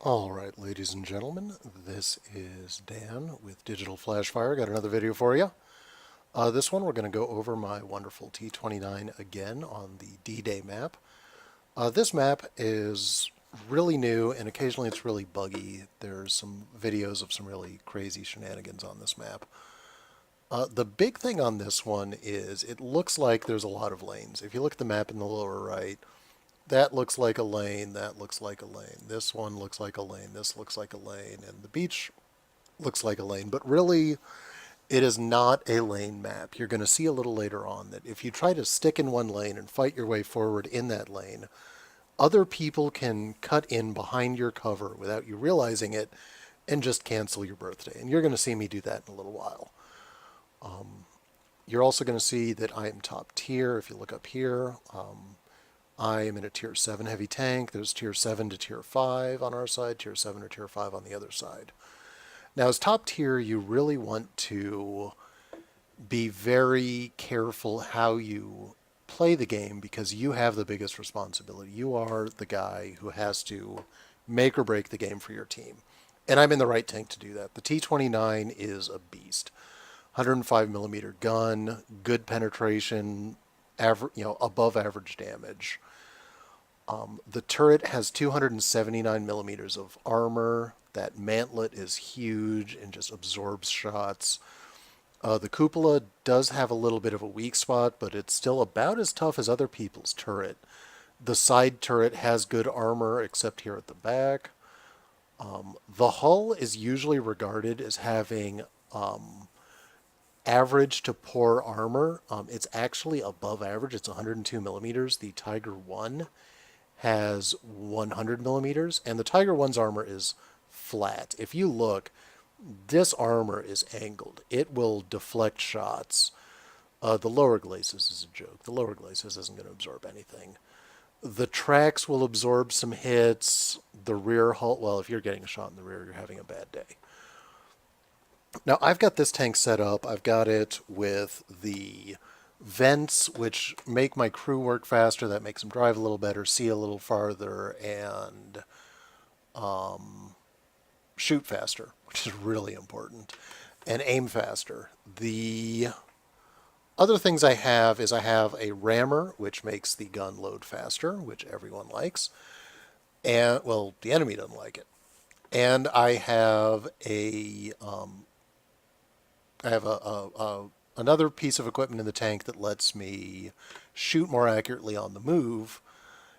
Alright, ladies and gentlemen, this is Dan with Digital.Flash.Fire. Got another video for you. This one we're going to go over my wonderful T-29 again on the D-Day map. This map is really new and occasionally it's really buggy. There's some videos of some really crazy shenanigans on this map. The big thing on this one is it looks like there's a lot of lanes. If you look at the map in the lower right, that looks like a lane, that looks like a lane, this one looks like a lane, this looks like a lane, and the beach looks like a lane. But really, it is not a lane map. You're going to see a little later on that if you try to stick in one lane and fight your way forward in that lane, other people can cut in behind your cover without you realizing it and just cancel your birthday. And you're going to see me do that in a little while. You're also going to see that I am top tier. If you look up here, I am in a tier 7 heavy tank. There's tier 7 to tier 5 on our side, tier 7 or tier 5 on the other side. Now, as top tier, you really want to be very careful how you play the game because you have the biggest responsibility. You are the guy who has to make or break the game for your team. And I'm in the right tank to do that. The T-29 is a beast. 105 millimeter gun, good penetration, above average damage. The turret has 279 millimeters of armor. That mantlet is huge and just absorbs shots. The cupola does have a little bit of a weak spot, but it's still about as tough as other people's turret. The side turret has good armor, except here at the back. The hull is usually regarded as having average to poor armor. It's actually above average. It's 102 millimeters. The Tiger 1 has 100 millimeters, and the Tiger 1's armor is flat. If you look, this armor is angled. It will deflect shots. The lower glacis is a joke. The lower glacis isn't going to absorb anything. The tracks will absorb some hits. The rear hull, well, if you're getting a shot in the rear, you're having a bad day. Now, I've got this tank set up. I've got it with the vents, which make my crew work faster. That makes them drive a little better, see a little farther, and shoot faster, which is really important, and aim faster. The other things I have is I have a rammer, which makes the gun load faster, which everyone likes. And, well, the enemy doesn't like it. And I have another piece of equipment in the tank that lets me shoot more accurately on the move.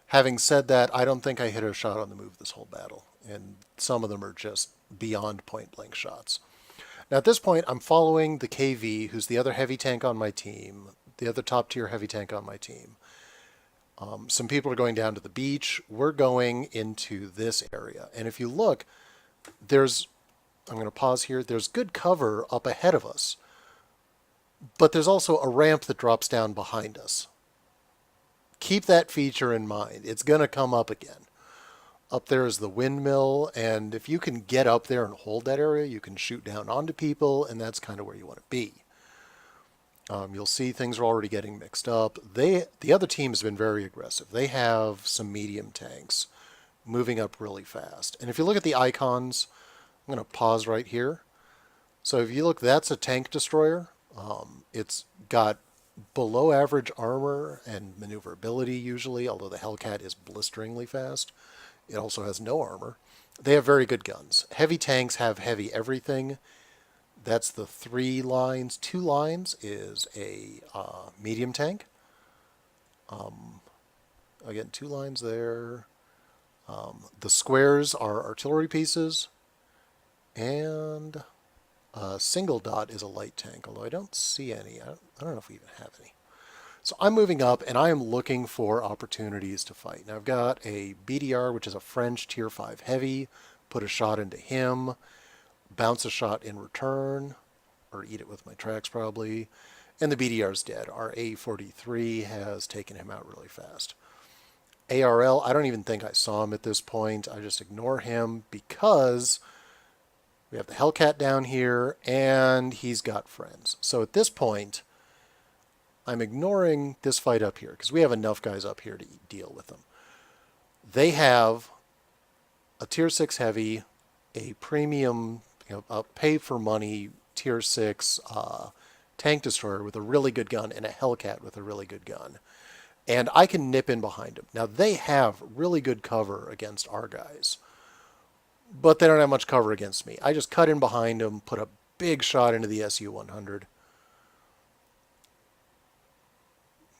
Having said that, I don't think I hit a shot on the move this whole battle, and some of them are just beyond point-blank shots. Now at this point, I'm following the KV, who's the other heavy tank on my team, the other top-tier heavy tank on my team. Some people are going down to the beach. We're going into this area, and if you look, I'm going to pause here, there's good cover up ahead of us, but there's also a ramp that drops down behind us. Keep that feature in mind. It's going to come up again. Up there is the windmill, and if you can get up there and hold that area, you can shoot down onto people, and that's kind of where you want to be. You'll see things are already getting mixed up. The other team has been very aggressive. They have some medium tanks moving up really fast. And if you look at the icons, I'm going to pause right here. So if you look, that's a tank destroyer. It's got below average armor and maneuverability usually, although the Hellcat is blisteringly fast. It also has no armor. They have very good guns. Heavy tanks have heavy everything. That's the 3 lines. 2 lines is a medium tank. Again, 2 lines there. The squares are artillery pieces. And single dot is a light tank, although I don't see any. I don't know if we even have any. So I'm moving up, and I am looking for opportunities to fight. Now I've got a BDR, which is a French tier 5 heavy. Put a shot into him, bounce a shot in return, or eat it with my tracks probably, and the BDR's dead. Our A43 has taken him out really fast. ARL, I don't even think I saw him at this point. I just ignore him because we have the Hellcat down here, and he's got friends. So at this point, I'm ignoring this fight up here because we have enough guys up here to deal with them. They have a tier 6 heavy, a premium, a pay for money tier 6 tank destroyer with a really good gun and a Hellcat with a really good gun. And I can nip in behind them. Now, they have really good cover against our guys, but they don't have much cover against me. I just cut in behind them, put a big shot into the SU-100.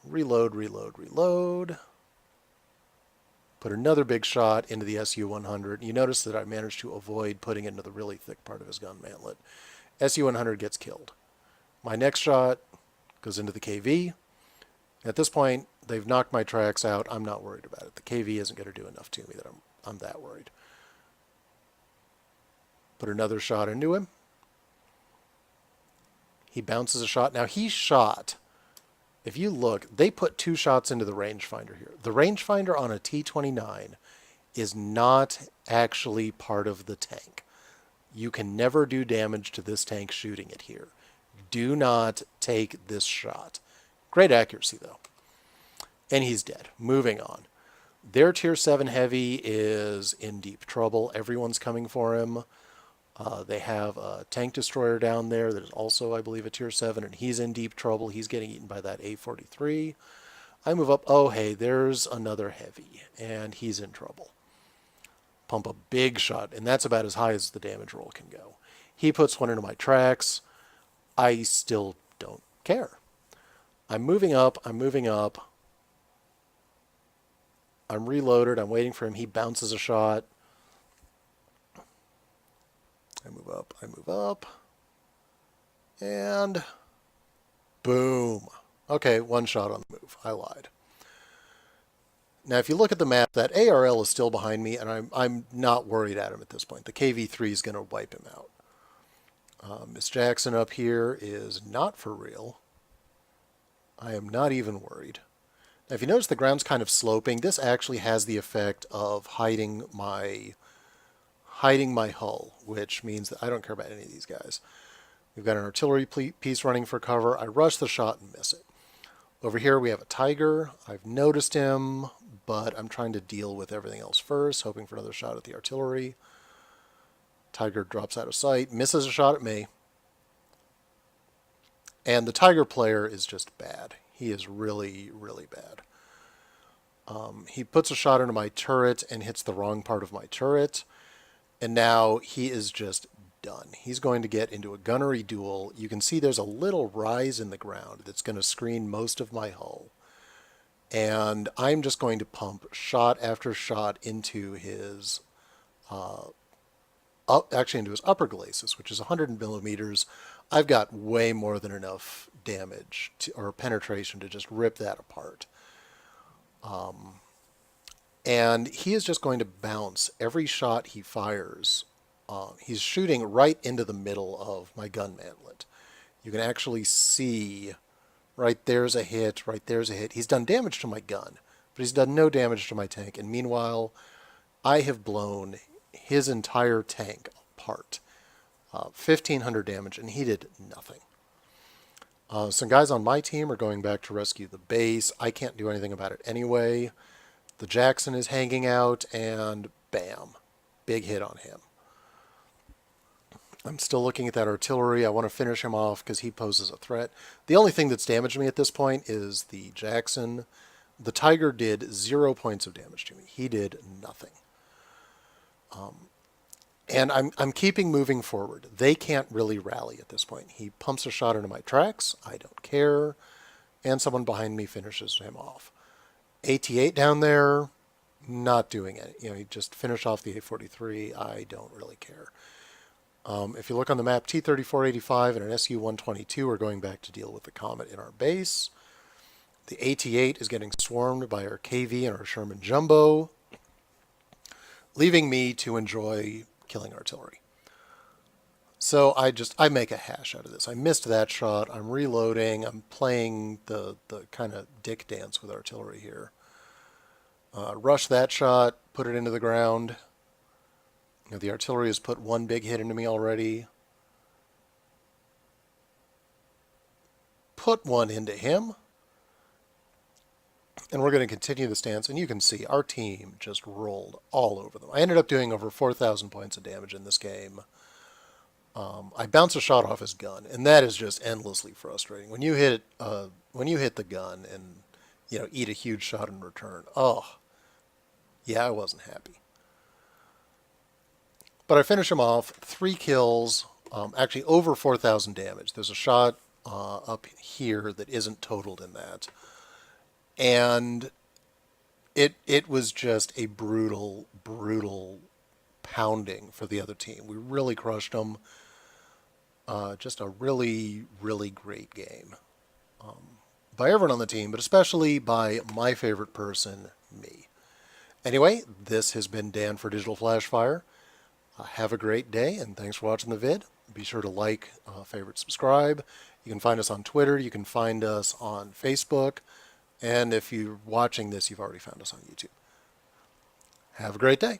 Reload, reload, reload. Put another big shot into the SU-100. You notice that I managed to avoid putting it into the really thick part of his gun mantlet. SU-100 gets killed. My next shot goes into the KV. At this point, they've knocked my tracks out. I'm not worried about it. The KV isn't going to do enough to me that I'm that worried. Put another shot into him. He bounces a shot. Now, he shot. If you look, they put 2 shots into the rangefinder here. The rangefinder on a T-29 is not actually part of the tank. You can never do damage to this tank shooting it here. Do not take this shot. Great accuracy, though. And he's dead. Moving on. Their tier 7 heavy is in deep trouble. Everyone's coming for him. They have a tank destroyer down there that is also, I believe, a tier 7, and he's in deep trouble. He's getting eaten by that A-43. I move up. Oh, hey, there's another heavy, and he's in trouble. Pump a big shot, and that's about as high as the damage roll can go. He puts one into my tracks. I still don't care. I'm moving up. I'm moving up. I'm reloaded. I'm waiting for him. He bounces a shot. I move up. I move up. And boom. Okay, one shot on the move. I lied. Now, if you look at the map, that ARL is still behind me, and I'm not worried at him at this point. The KV-3 is going to wipe him out. Miss Jackson up here is not for real. I am not even worried. Now, if you notice the ground's kind of sloping, this actually has the effect of hiding my hull, which means that I don't care about any of these guys. We've got an artillery piece running for cover. I rush the shot and miss it. Over here we have a Tiger. I've noticed him, but I'm trying to deal with everything else first, hoping for another shot at the artillery. Tiger drops out of sight, misses a shot at me. And the Tiger player is just bad. He is really, really bad. He puts a shot into my turret and hits the wrong part of my turret. And now he is just done. He's going to get into a gunnery duel. You can see there's a little rise in the ground that's going to screen most of my hull. And I'm just going to pump shot after shot into his, into his upper glacis, which is 100 millimeters. I've got way more than enough damage or penetration to just rip that apart. And he is just going to bounce every shot he fires. He's shooting right into the middle of my gun mantlet. You can actually see right there's a hit, right there's a hit. He's done damage to my gun, but he's done no damage to my tank. And meanwhile, I have blown his entire tank apart. 1,500 damage, and he did nothing. Some guys on my team are going back to rescue the base. I can't do anything about it anyway. The Jackson is hanging out, and bam, big hit on him. I'm still looking at that artillery. I want to finish him off because he poses a threat. The only thing that's damaged me at this point is the Jackson. The Tiger did 0 points of damage to me. He did nothing. And I'm keeping moving forward. They can't really rally at this point. He pumps a shot into my tracks. I don't care. And someone behind me finishes him off. AT-8 down there, not doing it. He just finished off the A-43. I don't really care. If you look on the map, T-34-85 and an SU-122 are going back to deal with the Comet in our base. The AT-8 is getting swarmed by our KV and our Sherman Jumbo, leaving me to enjoy killing artillery. So I make a hash out of this. I missed that shot. I'm reloading. I'm playing the kind of dick dance with artillery here. Rush that shot, put it into the ground. The artillery has put one big hit into me already. Put one into him. And we're going to continue this dance, and you can see our team just rolled all over them. I ended up doing over 4,000 points of damage in this game. I bounced a shot off his gun, and that is just endlessly frustrating. When you hit the gun and eat a huge shot in return, oh yeah, I wasn't happy. But I finish him off, 3 kills, actually over 4,000 damage. There's a shot up here that isn't totaled in that, and it was just a brutal pounding for the other team. We really crushed them. Just a really great game by everyone on the team, but especially by my favorite person, me. Anyway, this has been Dan for Digital.Flash.Fire. Have a great day, and thanks for watching the vid. Be sure to like, favorite, subscribe. You can find us on Twitter. You can find us on Facebook. And if you're watching this, you've already found us on YouTube. Have a great day.